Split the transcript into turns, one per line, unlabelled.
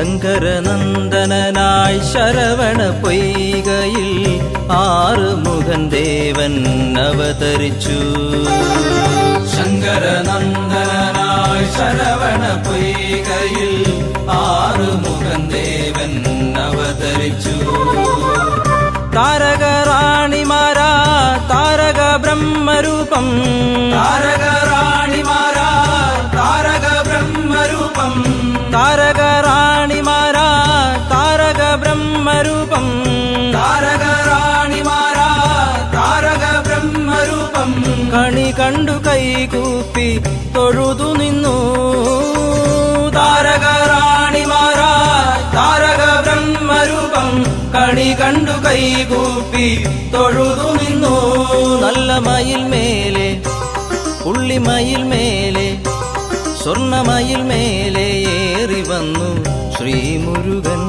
ശങ്കരനന്ദനായി ശരവണ പൊയ്കയിൽ ആറുമുഖൻ ദേവൻ അവതരിച്ചു. ശങ്കരനന്ദനായി ശരവണ പൊയ്കയിൽ ആറുമുഖൻ ദേവൻ അവതരിച്ചു. താരകറാണിമാരാ താരക ബ്രഹ്മരൂപം, താരകറാണിമാരാ താരക ബ്രഹ്മരൂപം, താരകറാണിമാരാ താരക ബ്രഹ്മരൂപം, താരകറാണിമാരാ താരക ബ്രഹ്മരൂപം. കണി കണ്ടു കൈകൂപ്പി തൊഴുതു നിന്നു. താരകറാണിമാരാ താരക ബ്രഹ്മരൂപം, കണി കണ്ടു കൈകൂപ്പി തൊഴുതു നിന്നു. നല്ല മയിൽ മേലെ പുള്ളിമയിൽ മേലെ സ്വർണമയിൽ മേലെ ഏറി വന്നു ശ്രീമുരുകൻ.